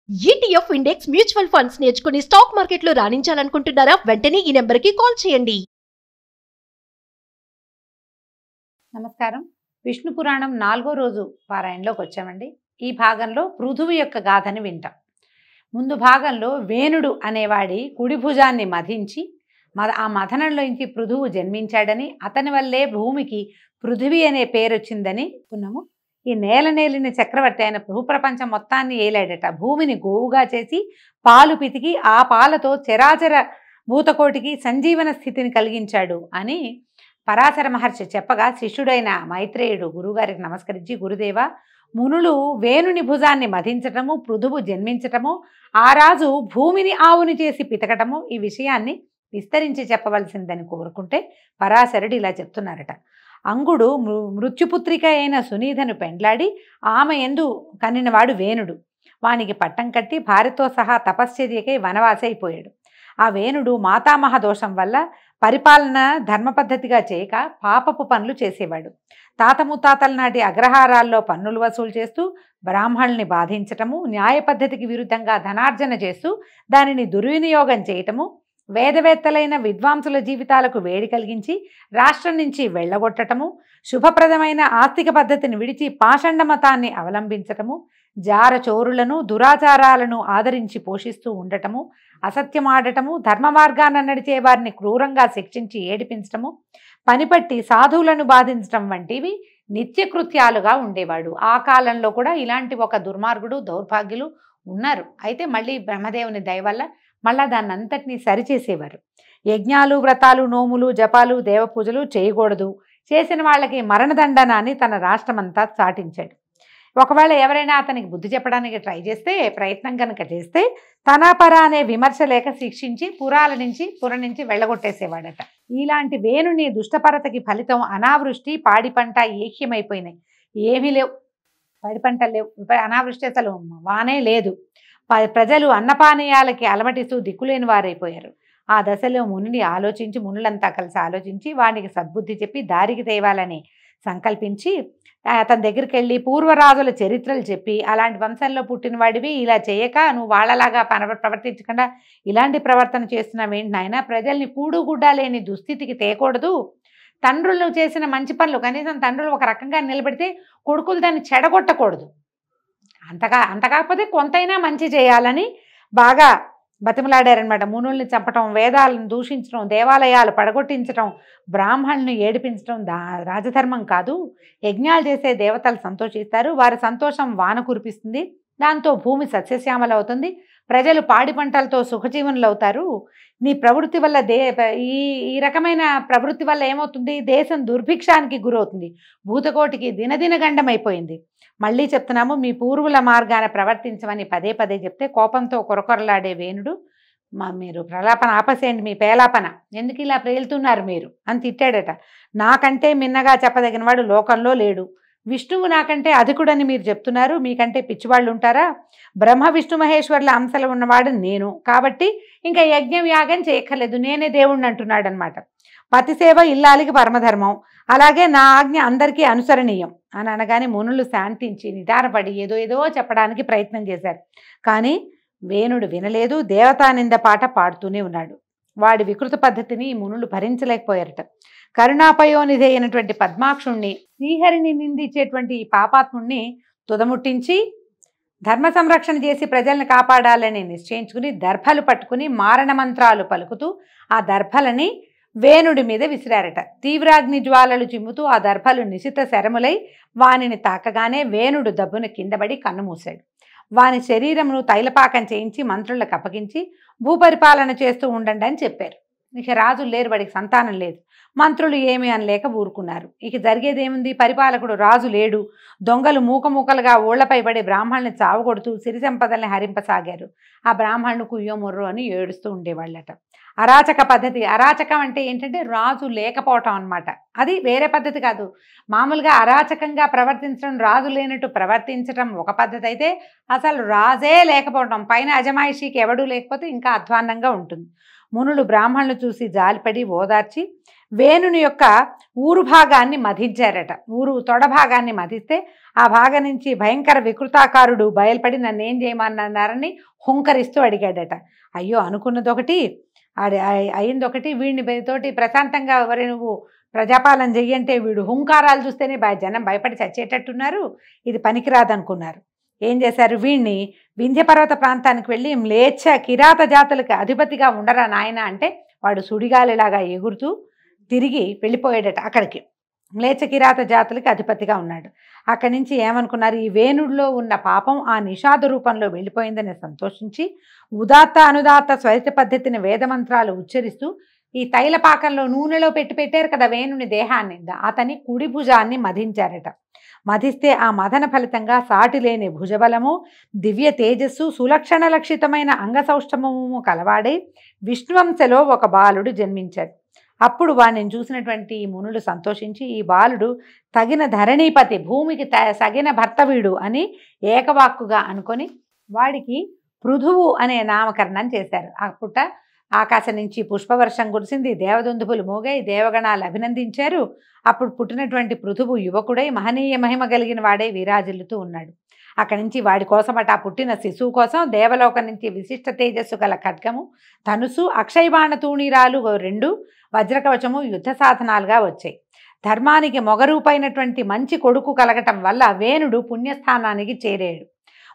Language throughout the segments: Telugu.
ETF ఇండెక్స్ మ్యూచువల్ ఫండ్స్ నేర్చుకుని స్టాక్ మార్కెట్లో రాణించాలనుకుంటున్నారా? వెంటనే ఈ నెంబర్కి కాల్ చేయండి. నమస్కారం. విష్ణు పురాణం 4వ రోజు పారాయణలోకి వచ్చామండి. ఈ భాగంలో పృథువు యొక్క గాథని వింటాం. ముందు భాగంలో వేణుడు అనేవాడి కుడి భుజాన్ని మధించి ఆ మథనంలోంచి పృథువు జన్మించాడని, అతని వల్లే భూమికి పృథివీ అనే పేరు వచ్చిందని అనుకున్నాము. ఈ నేలిన చక్రవర్తి ఆయన భూప్రపంచం మొత్తాన్ని ఏలాడట. భూమిని గోవుగా చేసి పాలు పితికి ఆ పాలతో చరాచర భూతకోటికి సంజీవన స్థితిని కలిగించాడు అని పరాశర మహర్షి చెప్పగా, శిష్యుడైన మైత్రేయుడు గురువుగారికి నమస్కరించి, గురుదేవ, మునులు వేణుని భుజాన్ని మధించటము, పృథువు జన్మించటము, ఆ రాజు భూమిని ఆవుని చేసి పితకటము, ఈ విషయాన్ని విస్తరించి చెప్పవలసిందని కోరుకుంటే పరాశరుడు ఇలా చెప్తున్నారట. అంగుడు మృత్యుపుత్రిక అయిన సునీధను పెండ్లాడి ఆమె యందు కనినవాడు వేణుడు. వానికి పట్టం కట్టి భార్యతో సహా తపశ్చర్యకై వనవాసి అయిపోయాడు. ఆ వేణుడు మాతామహ దోషం వల్ల పరిపాలన ధర్మపద్ధతిగా చేయక పాపపు పనులు చేసేవాడు. తాత ముత్తాతల నాటి అగ్రహారాల్లో పన్నులు వసూలు చేస్తూ బ్రాహ్మణుల్ని బాధించటము, న్యాయ పద్ధతికి విరుద్ధంగా ధనార్జన చేస్తూ దానిని దుర్వినియోగం చేయటము, వేదవేత్తలైన విద్వాంసుల జీవితాలకు వేడి కలిగించి రాష్ట్రం నుంచి వెళ్ళగొట్టటము, శుభప్రదమైన ఆస్తిక పద్ధతిని విడిచి పాషండ మతాన్ని అవలంబించటము, జార చోరులను దురాచారాలను ఆదరించి పోషిస్తూ ఉండటము, అసత్యమాడటము, ధర్మ మార్గాన నడిచే వారిని క్రూరంగా శిక్షించి ఏడిపించటము, పనిపట్టి సాధువులను బాధించటం వంటివి నిత్యకృత్యాలుగా ఉండేవాడు. ఆ కాలంలో కూడా ఇలాంటి ఒక దుర్మార్గుడు దౌర్భాగ్యులు ఉన్నారు. అయితే మళ్ళీ బ్రహ్మదేవుని దయ వల్ల మళ్ళా దాన్ని అంతటినీ సరిచేసేవారు. యజ్ఞాలు, వ్రతాలు, నోములు, జపాలు, దేవపూజలు చేయకూడదు, చేసిన వాళ్ళకి మరణదండన అని తన రాష్ట్రమంతా చాటించాడు. ఒకవేళ ఎవరైనా అతనికి బుద్ధి చెప్పడానికి ప్రయత్నం కనుక చేస్తే తనాపర అనే విమర్శ లేక శిక్షించి పుర నుంచి వెళ్ళగొట్టేసేవాడట. ఇలాంటి వేణుని దుష్టపరతకి ఫలితం అనావృష్టి, పాడి పంట ఏక్యమైపోయినాయి. ఏమీ లేవు, పాడి పంటలు లేవు, అనావృష్టి, అసలు వానే లేదు. ప్రజలు అన్నపానీయాలకి అలమటిస్తూ దిక్కులేని వారైపోయారు. ఆ దశలో మునులంతా కలిసి ఆలోచించి వానికి సద్బుద్ధి చెప్పి దారికి తేవాలని సంకల్పించి అతని దగ్గరికి వెళ్ళి పూర్వరాజుల చరిత్రలు చెప్పి, అలాంటి వంశంలో పుట్టినవాడివి ఇలా చేయక నువ్వు వాళ్ళలాగా ప్రవర్తించకుండా ఇలాంటి ప్రవర్తన చేస్తున్నావేంటి నాయన, ప్రజల్ని కూడుగుడ్డ లేని దుస్థితికి తేకూడదు, తండ్రులు చేసిన మంచి పనులు కనీసం తండ్రులు ఒక రకంగా నిలబెడితే కొడుకులు దాన్ని చెడగొట్టకూడదు, అంత కాకపోతే కొంతైనా మంచి చేయాలని బాగా బతిమలాడారనమాట. మునుల్ని చంపటం, వేదాలను దూషించడం, దేవాలయాలు పడగొట్టించడం, బ్రాహ్మణులను ఏడిపించడం రాజధర్మం కాదు. యజ్ఞాలు చేసే దేవతలు సంతోషిస్తారు, వారి సంతోషం వాన కురిపిస్తుంది, దాంతో భూమి సస్యశ్యామల అవుతుంది, ప్రజలు పాడి పంటలతో సుఖజీవనులు అవుతారు. నీ ప్రవృత్తి వల్ల ఈ రకమైన ప్రవృత్తి వల్ల ఏమవుతుంది, దేశం దుర్భిక్షానికి గురవుతుంది, భూతకోటికి దినదిన గండమైపోయింది. మళ్ళీ చెప్తున్నాము, మీ పూర్వుల మార్గాన ప్రవర్తించమని పదే పదే చెప్తే కోపంతో కొరకొరలాడే వేణుడు, మీరు ప్రలాపన ఆపసేయండి, మీ పేలాపన ఎందుకు ఇలా ప్రేలుతున్నారు మీరు అని తిట్టాడట. నాకంటే మిన్నగా చెప్పదగిన వాడు లోకంలో లేడు, విష్ణువు నాకంటే అధికుడని మీరు చెప్తున్నారు, మీకంటే పిచ్చివాళ్ళు ఉంటారా, బ్రహ్మ విష్ణు మహేశ్వర్ల అంశలు ఉన్నవాడు నేను, కాబట్టి ఇంకా యజ్ఞం యాగం చేయక్కర్లేదు, నేనే దేవుణ్ణి అంటున్నాడు అనమాట. పతిసేవ ఇల్లాలికి పరమధర్మం, అలాగే నా ఆజ్ఞ అందరికీ అనుసరణీయం అని అనగానే మునులు శాంతించి నిదానపడి ఏదో చెప్పడానికి ప్రయత్నం చేశారు. కానీ వేణుడు వినలేదు, దేవతానింద పాట పాడుతూనే ఉన్నాడు. వాడి వికృత పద్ధతిని మునులు భరించలేకపోయారట. కరుణాపయోనిధి అయినటువంటి పద్మాక్షుణ్ణి, శ్రీహరిని నిందించేటువంటి ఈ పాపాత్ముణ్ణి తుదముట్టించి ధర్మ సంరక్షణ చేసి ప్రజల్ని కాపాడాలని నిశ్చయించుకుని దర్భలు పట్టుకుని మారణ మంత్రాలు పలుకుతూ ఆ దర్భలని వేణుడి మీద విసిరారట. తీవ్రాగ్ని జ్వాలలు చిమ్ముతూ ఆ దర్భలు నిశిత శరములై వానిని తాకగానే వేణుడు దబ్బున కిందపడి కన్నుమూశాడు. వాని శరీరమును తైలపాకం చేయించి మంత్రులకు అప్పగించి భూపరిపాలన చేస్తూ ఉండండి అని చెప్పారు. ఇక రాజులు లేరు, వాడికి సంతానం లేదు, మంత్రులు ఏమీ అనలేక ఊరుకున్నారు. ఇక జరిగేదేముంది, పరిపాలకుడు రాజు లేడు, దొంగలు మూకలుగా ఊళ్లపై పడి బ్రాహ్మణుల్ని చావగొడుతూ సిరి సంపదల్ని హరింపసాగారు. ఆ బ్రాహ్మణులు కుయ్యో ముర్రో అని ఏడుస్తూ ఉండేవాళ్ళట. అరాచక పద్ధతి, అరాచకం అంటే ఏంటంటే రాజు లేకపోవటం అనమాట. అది వేరే పద్ధతి కాదు. మామూలుగా అరాచకంగా ప్రవర్తించడం, రాజు లేనట్టు ప్రవర్తించడం ఒక పద్ధతి అయితే, అసలు రాజే లేకపోవటం, పైన అజమాయిషీకి ఎవడూ లేకపోతే ఇంకా అధ్వాన్నంగా ఉంటుంది. మునులు బ్రాహ్మణులు చూసి జాలిపడి ఓదార్చి వేణుని యొక్క ఊరు భాగాన్ని మధించారట. ఊరు తొడ భాగాన్ని మధిస్తే ఆ భాగం నుంచి భయంకర వికృతాకారుడు బయలుపడి నన్ను ఏం చేయమన్నారని హుంకరిస్తూ అడిగాడట. అయ్యో, అనుకున్నది ఒకటి, అయింది ఒకటి, వీడిని తోటి ప్రశాంతంగా ఎవరి నువ్వు ప్రజాపాలన చెయ్యంటే వీడు హుంకారాలు చూస్తేనే జనం భయపడి చచ్చేటట్టున్నారు, ఇది పనికిరాదనుకున్నారు. ఏం చేశారు, వీడిని వింధ్యపర్వత ప్రాంతానికి వెళ్ళి మ్లేచ్ఛ కిరాత జాతులకు అధిపతిగా ఉండరా నాయన అంటే వాడు సుడిగాలిలాగా ఎగురుతూ తిరిగి వెళ్ళిపోయాడట అక్కడికి. మ్లేచ్ఛ కిరాత జాతులకి అధిపతిగా ఉన్నాడు. అక్కడి నుంచి ఏమనుకున్నారు, ఈ వేణుడిలో ఉన్న పాపం ఆ నిషాద రూపంలో వెళ్ళిపోయిందని సంతోషించి ఉదాత్త అనుదాత్త స్వైత పద్ధతిని వేదమంత్రాలు ఉచ్చరిస్తూ ఈ తైలపాకంలో నూనెలో పెట్టారు కదా వేణుని దేహాన్ని, అతని కుడి భుజాన్ని మధించారట. మధిస్తే ఆ మదన ఫలితంగా సాటి లేని భుజబలము, దివ్య తేజస్సు, సులక్షణ లక్షితమైన అంగసౌష్ఠమము కలవాడై విష్ణువంశలో ఒక బాలుడు జన్మించాడు. అప్పుడు వాడిని చూసినటువంటి మునులు సంతోషించి ఈ బాలుడు తగిన ధరణీపతి, భూమికి తగిన భర్త వీడు అని ఏకవాక్కుగా అనుకొని వాడికి పృథువు అనే నామకరణం చేశారు. అప్పుట ఆకాశం నుంచి పుష్పవర్షం కురిసింది, దేవదుందుపులు మోగాయి, దేవగణాలు అభినందించారు. అప్పుడు పుట్టినటువంటి పృథువు యువకుడై మహనీయ మహిమ కలిగిన వాడై విరాజిల్లుతూ ఉన్నాడు. అక్కడి నుంచి వాడి కోసమట ఆ పుట్టిన శిశువు కోసం దేవలోకం నుంచి విశిష్ట తేజస్సు గల ఖడ్గము, ధనుసు, అక్షయబాణ తూణీరాలు 2, వజ్రకవచము యుద్ధ సాధనాలుగా వచ్చాయి. ధర్మానికి మొగరూపైనటువంటి మంచి కొడుకు కలగటం వల్ల వేణుడు పుణ్యస్థానానికి చేరాడు.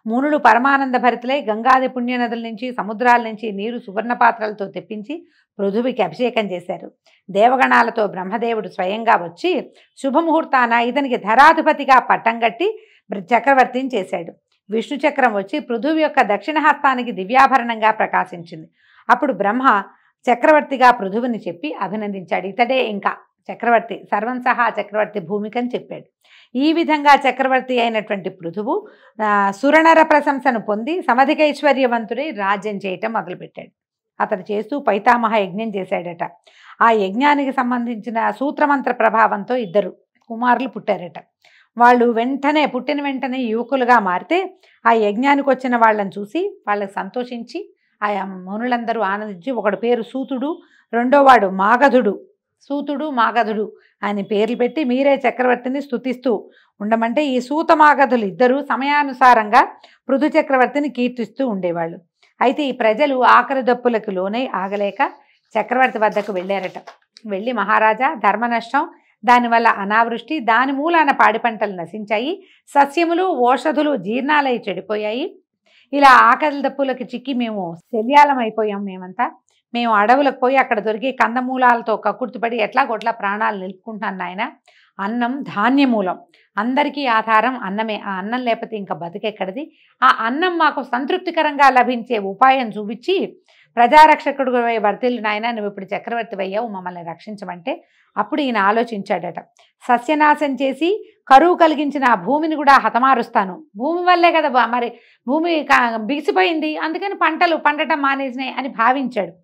మునులు పరమానంద భరితులై గంగాది పుణ్యనదుల నుంచి సముద్రాల నుంచి నీరు సువర్ణ పాత్రలతో తెప్పించి పృథువికి అభిషేకం చేశారు. దేవగణాలతో బ్రహ్మదేవుడు స్వయంగా వచ్చి శుభముహూర్తాన ఇతనికి ధరాధిపతిగా పట్టం కట్టి చక్రవర్తిని చేశాడు. విష్ణు చక్రం వచ్చి పృథువి యొక్క దక్షిణ హస్తానికి దివ్యాభరణంగా ప్రకాశించింది. అప్పుడు బ్రహ్మ చక్రవర్తిగా పృథువిని చెప్పి అభినందించాడు. ఇతడే ఇంకా చక్రవర్తి, సర్వం సహా చక్రవర్తి భూమికని చెప్పాడు. ఈ విధంగా చక్రవర్తి అయినటువంటి పృథువు సురనర ప్రశంసను పొంది సమధికైశ్వర్యవంతుడై రాజ్యం చేయటం మొదలుపెట్టాడు. అతడు చేస్తూ పైతామహ యజ్ఞం చేశాడట. ఆ యజ్ఞానికి సంబంధించిన సూత్రమంత్ర ప్రభావంతో 2 కుమారులు పుట్టారట. వాళ్ళు పుట్టిన వెంటనే యువకులుగా మారితే ఆ యజ్ఞానికి వచ్చిన వాళ్ళని చూసి వాళ్ళకి సంతోషించి ఆ మునులందరూ ఆనందించి ఒకడు పేరు సూతుడు, రెండోవాడు మాగధుడు, సూతుడు మాగధుడు అని పేర్లు పెట్టి మీరే చక్రవర్తిని స్తుతిస్తూ ఉండమంటే ఈ సూత మాగధులు 2 సమయానుసారంగా పృథు చక్రవర్తిని కీర్తిస్తూ ఉండేవాళ్ళు. అయితే ఈ ప్రజలు ఆకలి దప్పులకు లోనై ఆగలేక చక్రవర్తి వద్దకు వెళ్ళారట. వెళ్ళి మహారాజా, ధర్మ నష్టం, దానివల్ల అనావృష్టి, దాని మూలాన పాడి పంటలు నశించాయి, సస్యములు ఓషధులు జీర్ణాలై చెడిపోయాయి, ఇలా ఆకలి దప్పులకు చిక్కి మేము శల్యాలమైపోయాం, మేము అడవులకు పోయి అక్కడ దొరికి కందమూలాలతో కక్కుర్తిపడి ఎట్లాగొట్లా ప్రాణాలు నిలుపుకుంటున్నాను నాయన. అన్నం ధాన్యమూలం, అందరికీ ఆధారం అన్నమే. ఆ అన్నం లేకపోతే ఇంకా బతికెక్కడిది? ఆ అన్నం మాకు సంతృప్తికరంగా లభించే ఉపాయం చూపించి ప్రజారక్షకుడు వర్తిల్లు నాయన, నువ్వు ఇప్పుడు చక్రవర్తి అయ్యావు, మమ్మల్ని రక్షించమంటే అప్పుడు ఈయన ఆలోచించాడట. సస్యనాశం చేసి కరువు కలిగించిన ఆ భూమిని కూడా హతమారుస్తాను, భూమి వల్లే కదా మరి భూమి బిగిసిపోయింది, అందుకని పంటలు పండటం మానేసినాయి అని భావించాడు.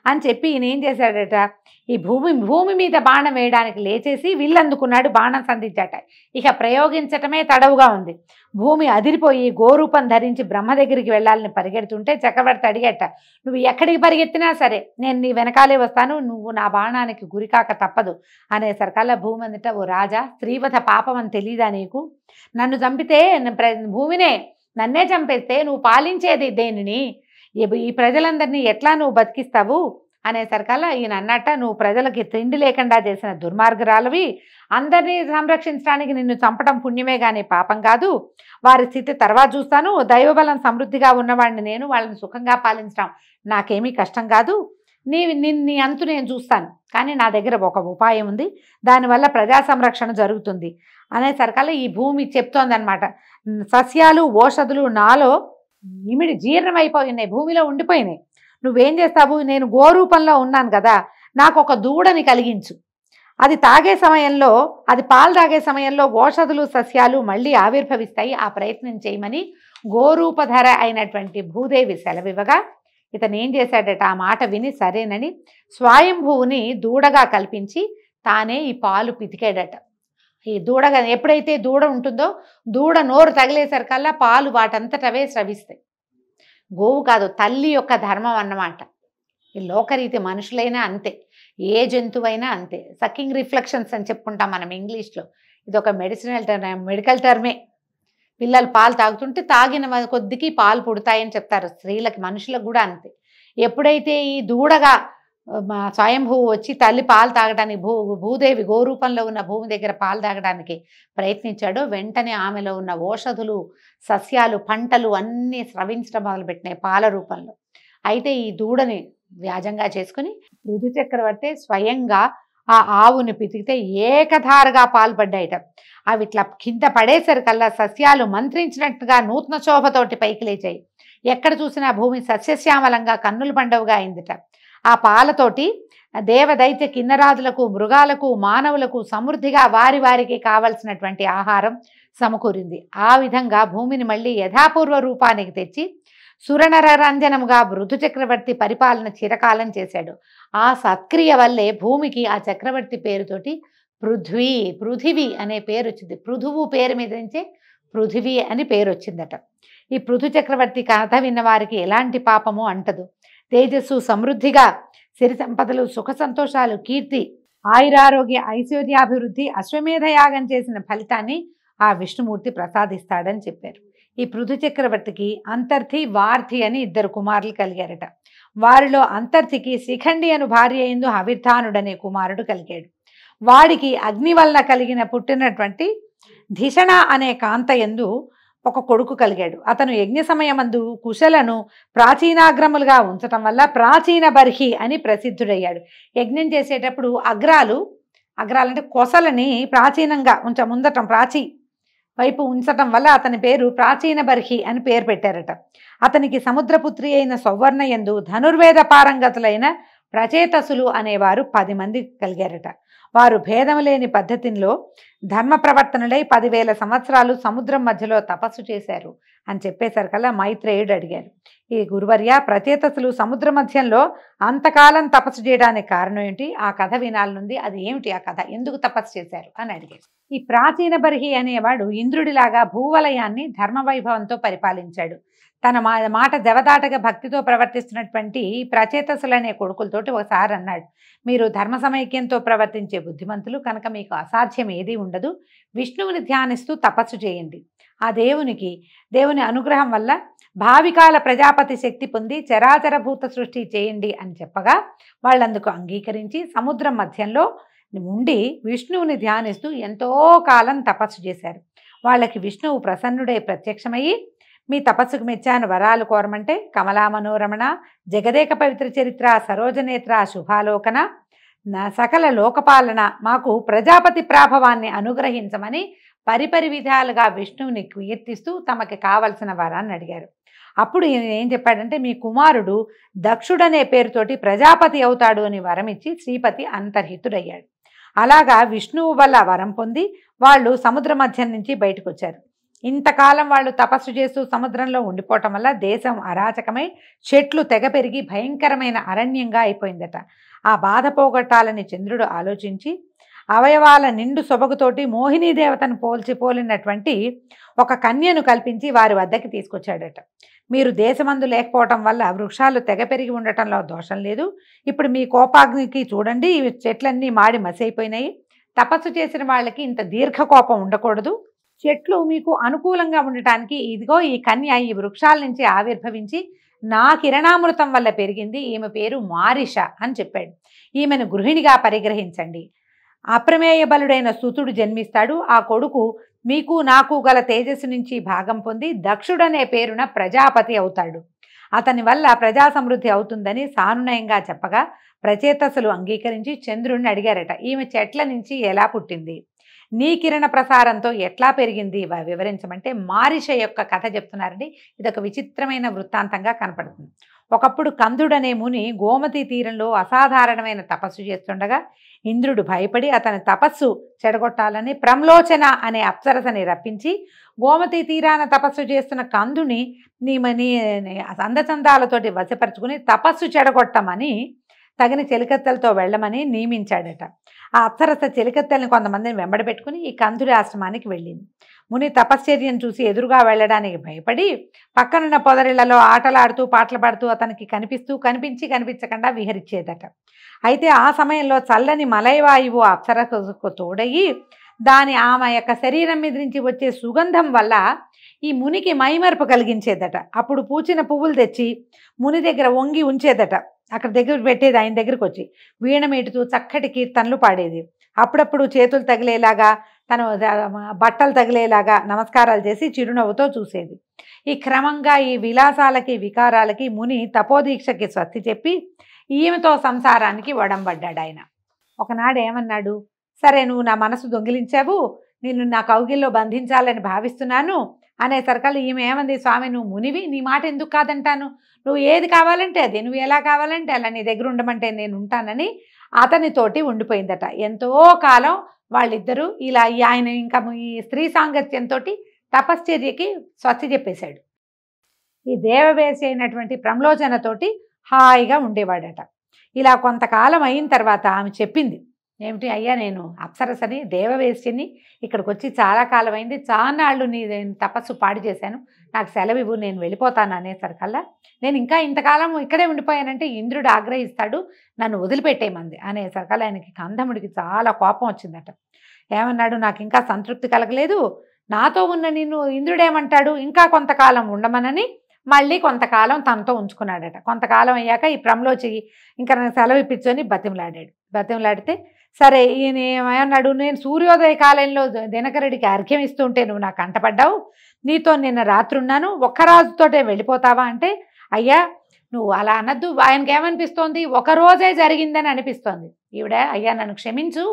అని చెప్పి ఈయన ఏం చేశాడట, ఈ భూమి మీద బాణం వేయడానికి లేచేసి విల్లందుకున్నాడు, బాణం సంధించాట. ఇక ప్రయోగించటమే తడవుగా ఉంది. భూమి అదిరిపోయి గోరూపం ధరించి బ్రహ్మ దగ్గరికి వెళ్ళాలని పరిగెడుతుంటే చక్రవర్తి అడిగట, నువ్వు ఎక్కడికి పరిగెత్తినా సరే నేను నీ వెనకాలే వస్తాను, నువ్వు నా బాణానికి గురికాక తప్పదు అనేసరికల్లా భూమి అందిట, ఓ రాజా, స్త్రీవధ పాపం అని తెలీదా నీకు? నన్ను చంపితే భూమినే, నన్నే చంపేస్తే నువ్వు పాలించేది దేనిని? ఈ ప్రజలందరినీ ఎట్లా నువ్వు బతికిస్తావు అనేసరికల్లా ఈయన అన్నట్ట, నువ్వు ప్రజలకి తిండి లేకుండా చేసిన దుర్మార్గురాలవి, అందరినీ సంరక్షించడానికి నిన్ను చంపడం పుణ్యమే కానీ పాపం కాదు, వారి స్థితి తర్వాత చూస్తాను, దైవబలం సమృద్ధిగా ఉన్నవాడిని నేను, వాళ్ళని సుఖంగా పాలించడం నాకేమీ కష్టం కాదు, నీ అంతు నేను చూస్తాను, కానీ నా దగ్గర ఒక ఉపాయం ఉంది, దానివల్ల ప్రజా సంరక్షణ జరుగుతుంది అనేసరికల్లా ఈ భూమి చెప్తోందనమాట, సస్యాలు ఓషధులు నాలో ఇమిడి జీర్ణమైపోయినాయి, భూమిలో ఉండిపోయినాయి, నువ్వేం చేస్తావు, నేను గోరూపంలో ఉన్నాను కదా, నాకు ఒక దూడని కలిగించు, అది తాగే సమయంలో, అది పాలు తాగే సమయంలో ఓషధులు సస్యాలు మళ్ళీ ఆవిర్భవిస్తాయి, ఆ ప్రయత్నం చేయమని గోరూపధర అయినటువంటి భూదేవి సెలవివ్వగా ఇతను ఏం చేశాడట, ఆ మాట విని సరేనని స్వయంభువుని దూడగా కల్పించి తానే ఈ పాలు పితికాడట. ఈ దూడగా ఎప్పుడైతే దూడ ఉంటుందో దూడ నోరు తగిలేసరికల్లా పాలు వాటంతటవే స్రవిస్తాయి. గోవు కాదు, తల్లి యొక్క ధర్మం అన్నమాట. ఈ లోకరీతి మనుషులైనా అంతే, ఏ జంతువైనా అంతే. సకింగ్ రిఫ్లెక్షన్స్ అని చెప్పుకుంటాం మనం ఇంగ్లీష్లో, ఇది ఒక మెడికల్ టర్మే. పిల్లలు పాలు తాగుతుంటే తాగిన కొద్దికి పాలు పుడతాయని చెప్తారు. స్త్రీలకి, మనుషులకు కూడా అంతే. ఎప్పుడైతే ఈ దూడగా స్వయంభువు వచ్చి తల్లి పాలు తాగడానికి భూదేవి గోరూపంలో ఉన్న భూమి దగ్గర పాలు తాగడానికి ప్రయత్నించాడో వెంటనే ఆమెలో ఉన్న ఓషధులు, సస్యాలు, పంటలు అన్నీ స్రవించడం మొదలుపెట్టినాయి పాల రూపంలో. అయితే ఈ దూడని వ్యాజంగా చేసుకుని ఋతు చక్రవర్తి స్వయంగా ఆ ఆవుని పితికితే ఏకధారగా పాలు పడ్డాయిట. అవి ఇట్లా కింద పడేసరికల్లా సస్యాలు మంత్రించినట్టుగా నూతన శోభతోటి పైకి లేచాయి. ఎక్కడ చూసినా భూమి సస్యశ్యామలంగా కన్నుల పండువగా అయిందిట. ఆ పాలతోటి దేవదైత్య కిన్నరాజులకు, మృగాలకు, మానవులకు సమృద్ధిగా వారి వారికి కావలసినటువంటి ఆహారం సమకూరింది. ఆ విధంగా భూమిని మళ్ళీ యథాపూర్వ రూపానికి తెచ్చి సురనరరంజనముగా ఋతు చక్రవర్తి పరిపాలన చిరకాలం చేశాడు. ఆ సత్క్రియ వల్లే భూమికి ఆ చక్రవర్తి పేరుతోటి పృథివీ అనే పేరు వచ్చింది. పృథువు పేరు మీద నుంచే పృథివీ అని పేరు వచ్చిందట. ఈ పృథు చక్రవర్తి కథ విన్న వారికి ఎలాంటి పాపము అంటదు. తేజస్సు, సమృద్ధిగా, సిరి సంపదలు, సుఖ సంతోషాలు, కీర్తి, ఆయురారోగ్య, ఐశ్వర్యాభివృద్ధి, అశ్వమేధ యాగం చేసిన ఫలితాన్ని ఆ విష్ణుమూర్తి ప్రసాదిస్తాడని చెప్పారు. ఈ పృథు చక్రవర్తికి అంతర్థి, వార్థి అని 2 కుమారులు కలిగారట. వారిలో అంతర్థికి శిఖండి అను భార్య యందు హవిర్ధానుడనే కుమారుడు కలిగాడు. వాడికి అగ్ని వలన పుట్టినటువంటి ధిషణ అనే కాంత యందు ఒక కొడుకు కలిగాడు. అతను యజ్ఞ సమయమందు కుశలను ప్రాచీనాగ్రములుగా ఉంచటం వల్ల ప్రాచీన బర్హి అని ప్రసిద్ధుడయ్యాడు. యజ్ఞం చేసేటప్పుడు అగ్రాలంటే కొసలని ప్రాచీనంగా ముందటం, వైపు ఉంచటం వల్ల అతని పేరు ప్రాచీన బర్హి అని పేరు పెట్టారట. అతనికి సముద్రపుత్రి అయిన సౌవర్ణయందు ధనుర్వేద పారంగతులైన ప్రచేతసులు అనేవారు 10 మంది కలిగారట. వారు భేదము లేని పద్ధతిలో ధర్మ ప్రవర్తనలై 10,000 సంవత్సరాలు సముద్రం మధ్యలో తపస్సు చేశారు అని చెప్పేసరికల్లా మైత్రేయుడు అడిగారు, ఈ గురువర్య, ప్రచేతసులు సముద్ర మధ్యంలో అంతకాలం తపస్సు చేయడానికి కారణం ఏంటి? ఆ కథ వినాలనుంది. అది ఏమిటి ఆ కథ? ఎందుకు తపస్సు చేశారు అని అడిగారు. ఈ ప్రాచీన బర్హి అనేవాడు ఇంద్రుడిలాగా భూవలయాన్ని ధర్మవైభవంతో పరిపాలించాడు. తన మాట జవదాటగా భక్తితో ప్రవర్తిస్తున్నటువంటి ప్రచేతసులనే కొడుకులతోటి ఒకసారి అన్నాడు, మీరు ధర్మ సమైక్యంతో ప్రవర్తించే బుద్ధిమంతులు కనుక మీకు అసాధ్యం ఏదీ ఉండదు. విష్ణువుని ధ్యానిస్తూ తపస్సు చేయండి. ఆ దేవుని అనుగ్రహం వల్ల భావికాల ప్రజాపతి శక్తి పొంది చరాచరభూత సృష్టి చేయండి అని చెప్పగా వాళ్ళందుకు అంగీకరించి సముద్రం మధ్యంలో ఉండి విష్ణువుని ధ్యానిస్తూ ఎంతో కాలం తపస్సు చేశారు. వాళ్ళకి విష్ణువు ప్రసన్నుడై ప్రత్యక్షమయ్యి, మీ తపస్సుకు మెచ్చాను, వరాలు కోరమంటే కమలా మనోరమణ, జగదేక పవిత్ర చరిత్ర, సరోజనేత్ర, శుభాలోకన, సకల లోకపాలన, మాకు ప్రజాపతి ప్రాభవాన్ని అనుగ్రహించమని పరిపరి విధాలుగా విష్ణువుని కీర్తిస్తూ తమకి కావలసిన వరాన్ని అడిగారు. అప్పుడు ఈయన ఏం చెప్పాడంటే, మీ కుమారుడు దక్షుడనే పేరుతోటి ప్రజాపతి అవుతాడు అని వరమిచ్చి శ్రీపతి అంతర్హితుడయ్యాడు. అలాగా విష్ణువు వల్ల వరం పొంది వాళ్ళు సముద్ర మధ్యం నుంచి బయటకు వచ్చారు. ఇంతకాలం వాళ్ళు తపస్సు చేస్తూ సముద్రంలో ఉండిపోవటం వల్ల దేశం అరాచకమై చెట్లు తెగ పెరిగి భయంకరమైన అరణ్యంగా అయిపోయిందట. ఆ బాధ పోగొట్టాలని చంద్రుడు ఆలోచించి అవయవాల నిండు సొబగుతోటి మోహినీ దేవతను పోలినటువంటి ఒక కన్యను కల్పించి వారి వద్దకి తీసుకొచ్చాడట. మీరు దేశమందు లేకపోవటం వల్ల వృక్షాలు తెగ పెరిగి ఉండటంలో దోషం లేదు. ఇప్పుడు మీ కోపాగ్నికి చూడండి, ఈ చెట్లన్నీ మాడి మసైపోయినాయి. తపస్సు చేసిన వాళ్ళకి ఇంత దీర్ఘ కోపం ఉండకూడదు. చెట్లు మీకు అనుకూలంగా ఉండటానికి ఇదిగో ఈ కన్య ఈ వృక్షాల నుంచి ఆవిర్భవించి నా కిరణామృతం వల్ల పెరిగింది. ఈమె పేరు మారిష అని చెప్పాడు. ఈమెను గృహిణిగా పరిగ్రహించండి. అప్రమేయ బలుడైన సుతుడు జన్మిస్తాడు. ఆ కొడుకు మీకు నాకు గల తేజస్సు నుంచి భాగం పొంది దక్షుడనే పేరున ప్రజాపతి అవుతాడు. అతని వల్ల ప్రజా సమృద్ధి అవుతుందని సానునయంగా చెప్పగా ప్రచేతసులు అంగీకరించి చంద్రుడిని అడిగారట, ఈమె చెట్ల నుంచి ఎలా పుట్టింది, నీ కిరణ ప్రసారంతో ఎట్లా పెరిగింది వివరించమంటే మారిష యొక్క కథ చెప్తున్నారండి. ఇదొక విచిత్రమైన వృత్తాంతంగా కనపడుతుంది. ఒకప్పుడు కందుడనే ముని గోమతి తీరంలో అసాధారణమైన తపస్సు చేస్తుండగా ఇంద్రుడు భయపడి అతని తపస్సు చెడగొట్టాలని ప్రమ్లోచన అనే అప్సరసని రప్పించి గోమతి తీరాన తపస్సు చేస్తున్న కందుని నీ అందచందాలతోటి వశపరుచుకుని తపస్సు చెడగొట్టమని తగిన చెలికత్తెలతో వెళ్ళమని నియమించాడట. ఆ అప్సరస చెలికత్తెల్ని కొంతమందిని వెంబడబెట్టుకుని ఈ కందుడి ఆశ్రమానికి వెళ్ళింది. ముని తపశ్చర్యను చూసి ఎదురుగా వెళ్ళడానికి భయపడి పక్కనున్న పొదరిళ్లలో ఆటలాడుతూ పాటలు పాడుతూ అతనికి కనిపించకుండా విహరించేదట. అయితే ఆ సమయంలో చల్లని మలయవాయువు అప్సరసకు తోడయి ఆమె యొక్క శరీరం మీద నుంచి వచ్చే సుగంధం వల్ల ఈ మునికి మైమరపు కలిగించేదట. అప్పుడు పూచిన పువ్వులు తెచ్చి ముని దగ్గర వంగి ఉంచేదట. అక్కడ దగ్గర పెట్టేది, ఆయన దగ్గరికి వచ్చి వీణ మీటుతూ చక్కటి కీర్తనలు పాడేది. అప్పుడప్పుడు చేతులు తగిలేలాగా, తను బట్టలు తగిలేలాగా నమస్కారాలు చేసి చిరునవ్వుతో చూసేది. ఈ క్రమంగా ఈ విలాసాలకి వికారాలకి ముని తపోదీక్షకి స్వస్తి చెప్పి ఈమెతో సంసారానికి వడంబడ్డాడు. ఆయన ఒకనాడు ఏమన్నాడు, సరే నువ్వు నా మనసు దొంగిలించావు, నిన్ను నా కౌగిల్లో బంధించాలని భావిస్తున్నాను అనేసరికల్లా ఈమె ఏమంది, స్వామి నువ్వు మునివి, నీ మాట ఎందుకు కాదంటాను, నువ్వు ఏది కావాలంటే అది, నువ్వు ఎలా కావాలంటే అలా, నీ దగ్గర ఉండమంటే నేను ఉంటానని అతనితోటి ఉండిపోయిందట. ఎంతో కాలం వాళ్ళిద్దరూ ఇలా ఆయన ఇంకా ఈ స్త్రీ సాంగత్యంతో తపశ్చర్యకి స్వస్తి చెప్పేశాడు. ఈ దేవవేసి అయినటువంటి ప్రమ్లోచనతోటి హాయిగా ఉండేవాడట. ఇలా కొంతకాలం అయిన తర్వాత ఆమె చెప్పింది, ఏమిటి అయ్యా, నేను అప్సరసని దేవవేసిని, ఇక్కడికి వచ్చి చాలా కాలం అయింది, చాలాళ్ళు నేను తపస్సు పాడు చేశాను, నాకు సెలవు ఇవ్వు, నేను వెళ్ళిపోతాను అనేసరికల్లా, నేను ఇంకా ఇంతకాలం ఇక్కడే ఉండిపోయానంటే ఇంద్రుడు ఆగ్రహిస్తాడు, నన్ను వదిలిపెట్టేయమంది అనేసరికల్లా ఆయనకి కందముడికి చాలా కోపం వచ్చిందట. ఏమన్నాడు, నాకు ఇంకా సంతృప్తి కలగలేదు, నాతో ఉన్న నిన్ను ఇంద్రుడేమంటాడు, ఇంకా కొంతకాలం ఉండమనని మళ్ళీ కొంతకాలం తనతో ఉంచుకున్నాడట. కొంతకాలం అయ్యాక ఈ ప్రమ్లోచి ఇంకా నన్ను సెలవు ఇప్పించని బతిమలాడితే సరే ఈయన ఏమన్నాడు, నేను సూర్యోదయ కాలంలో దినకరుడికి అర్ఘ్యం ఇస్తుంటే నువ్వు నాకు కంటపడ్డావు, నీతో నిన్న రాత్రి ఉన్నాను, ఒక్క రాజుతోటే వెళ్ళిపోతావా అంటే, అయ్యా నువ్వు అలా అనద్దు, ఆయనకి ఏమనిపిస్తోంది, ఒక రోజే జరిగిందని అనిపిస్తోంది. ఈవిడ, అయ్యా నన్ను క్షమించు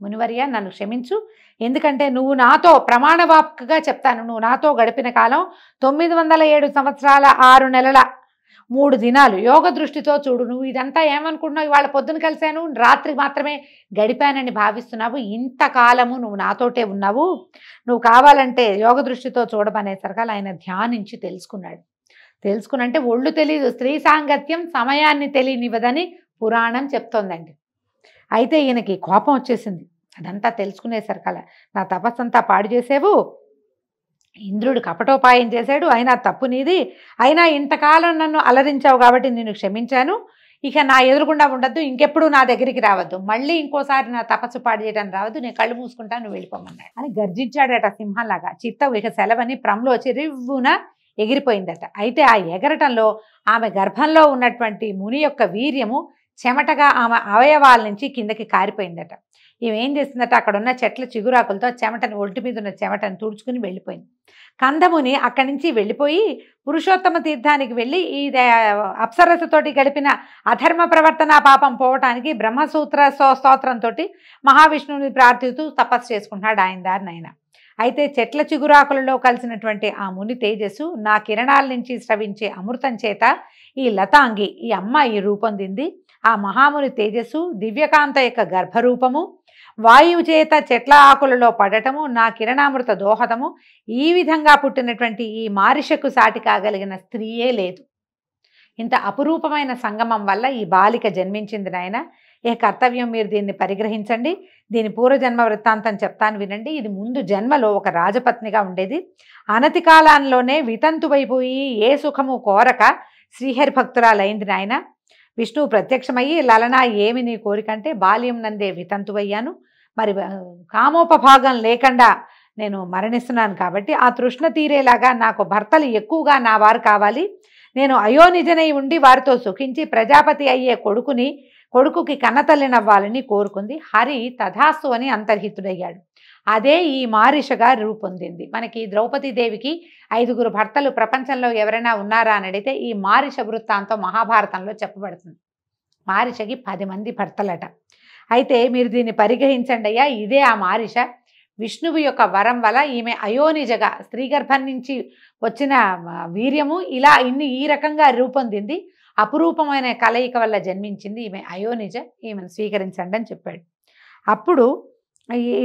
మునివర్య, నన్ను క్షమించు, ఎందుకంటే నువ్వు నాతో ప్రమాణవాక్గా చెప్తాను, నువ్వు నాతో గడిపిన కాలం 907 సంవత్సరాల 6 నెలల 3 దినాలు, యోగ దృష్టితో చూడు, నువ్వు ఇదంతా ఏమనుకుంటున్నావు, ఇవాళ పొద్దున కలిశాను, రాత్రి మాత్రమే గడిపానని భావిస్తున్నావు, ఇంతకాలము నువ్వు నాతోటే ఉన్నావు, నువ్వు కావాలంటే యోగ దృష్టితో చూడమనేసరికి ఆయన ధ్యానించి తెలుసుకున్నంటే ఒళ్ళు తెలియదు, స్త్రీ సాంగత్యం సమయాన్ని తెలియనివ్వదని పురాణం చెప్తోందండి. అయితే ఈయనకి కోపం వచ్చేసింది, అదంతా తెలుసుకునేసరికల్లా, నా తపస్సంతా పాడు చేసేవు, ఇంద్రుడు కపటోపాయం చేశాడు, అయినా తప్పు నీది, అయినా ఇంతకాలం నన్ను అలరించావు కాబట్టి నేను క్షమించాను, ఇక నా ఎదురుగుండా ఉండద్దు, ఇంకెప్పుడు నా దగ్గరికి రావద్దు, మళ్ళీ ఇంకోసారి నా తపస్సు పాడు చేయడానికి రావద్దు, నేను కళ్ళు మూసుకుంటాను, నువ్వు వెళ్ళిపోమన్నాడు అని గర్జించాడట సింహంలాగా. చిత్తం ఇక సెలవని ప్రమ్లోచి రివ్వున ఎగిరిపోయిందట. అయితే ఆ ఎగరటంలో ఆమె గర్భంలో ఉన్నటువంటి ముని యొక్క వీర్యము చెమటగా ఆమె అవయవాల నుంచి కిందకి కారిపోయిందట. ఈమె ఏం చేసిందట, అక్కడ ఉన్న చెట్ల చిగురాకులతో చెమటను, ఒంటి మీద ఉన్న చెమటను తుడుచుకుని వెళ్ళిపోయింది. కందముని అక్కడి నుంచి వెళ్ళిపోయి పురుషోత్తమ తీర్థానికి వెళ్ళి ఈ అప్సరసతోటి గడిపిన అధర్మ ప్రవర్తన పాపం పోవటానికి బ్రహ్మసూత్ర స్తోత్రంతో మహావిష్ణువుని ప్రార్థిస్తూ తపస్సు చేసుకుంటున్నాడు ఆయన దారిని ఆయన. అయితే చెట్ల చిగురాకులలో కలిసినటువంటి ఆ ముని తేజస్సు నా కిరణాల నుంచి స్రవించే అమృతం చేత ఈ లతాంగి, ఈ అమ్మాయి రూపొందింది. ఆ మహాముని తేజస్సు దివ్యకాంత యొక్క గర్భరూపము, వాయువు చేత చెట్ల ఆకులలో పడటము, నా కిరణామృత దోహదము, ఈ విధంగా పుట్టినటువంటి ఈ మారిషకు సాటి కాగలిగిన స్త్రీయే లేదు. ఇంత అపురూపమైన సంగమం వల్ల ఈ బాలిక జన్మించింది నాయన. ఏ కర్తవ్యం మీరు దీన్ని పరిగ్రహించండి, దీని పూర్వజన్మ వృత్తాంతం చెప్తాను వినండి. ఇది ముందు జన్మలో ఒక రాజపత్నిగా ఉండేది. అనతి కాలంలోనే వితంతువైపోయి ఏ సుఖము కోరక శ్రీహరి భక్తురాలైంది నాయన. విష్ణువు ప్రత్యక్షమయ్యి, లలనా ఏమి నీ కోరికంటే, బాల్యం నందే వితంతువయ్యాను, మరి కామోపభాగం లేకుండా నేను మరణిస్తున్నాను కాబట్టి ఆ తృష్ణ తీరేలాగా నాకు భర్తలు ఎక్కువగా నా వారు కావాలి, నేను అయోనిజనై ఉండి వారితో సుఖించి ప్రజాపతి అయ్యే కొడుకుకి కన్నతల్లినవ్వాలని కోరుకుంది. హరి తథాస్తు అని అంతర్హితుడయ్యాడు. అదే ఈ మారిషగా రూపొందింది. మనకి ద్రౌపదీదేవికి 5గురు భర్తలు ప్రపంచంలో ఎవరైనా ఉన్నారా అని అడిగితే ఈ మారిష వృత్తాంతం మహాభారతంలో చెప్పబడుతుంది. మారిషకి 10 మంది భర్తలట. అయితే మీరు దీన్ని పరిగ్రహించండి అయ్యా, ఇదే ఆ మారిష. విష్ణువు యొక్క వరం వల్ల ఈమె అయోనిజగా, స్త్రీ గర్భం నుంచి వచ్చిన వీర్యము ఇలా ఈ రకంగా రూపొందింది. అపురూపమైన కలయిక వల్ల జన్మించింది ఈమె అయోనిజ, ఈమెను స్వీకరించండి అని చెప్పాడు. అప్పుడు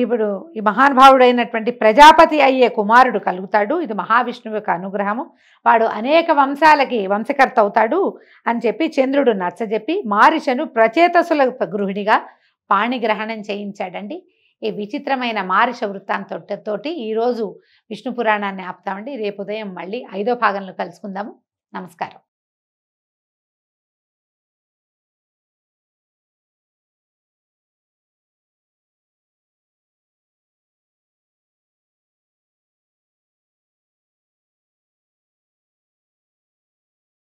ఇప్పుడు ఈ మహానుభావుడైనటువంటి ప్రజాపతి అయ్యే కుమారుడు కలుగుతాడు. ఇది మహావిష్ణువు యొక్క అనుగ్రహము. వాడు అనేక వంశాలకి వంశకర్త అవుతాడు అని చెప్పి చంద్రుడు నచ్చజెప్పి మారిషను ప్రచేతసుల గృహిణిగా పాణిగ్రహణం చేయించాడండి. ఈ విచిత్రమైన మారిష వృత్తాంతోటి ఈరోజు విష్ణు పురాణాన్ని ఆపుతామండి. రేపు ఉదయం మళ్ళీ 5వ భాగంలో కలుసుకుందాము. నమస్కారం.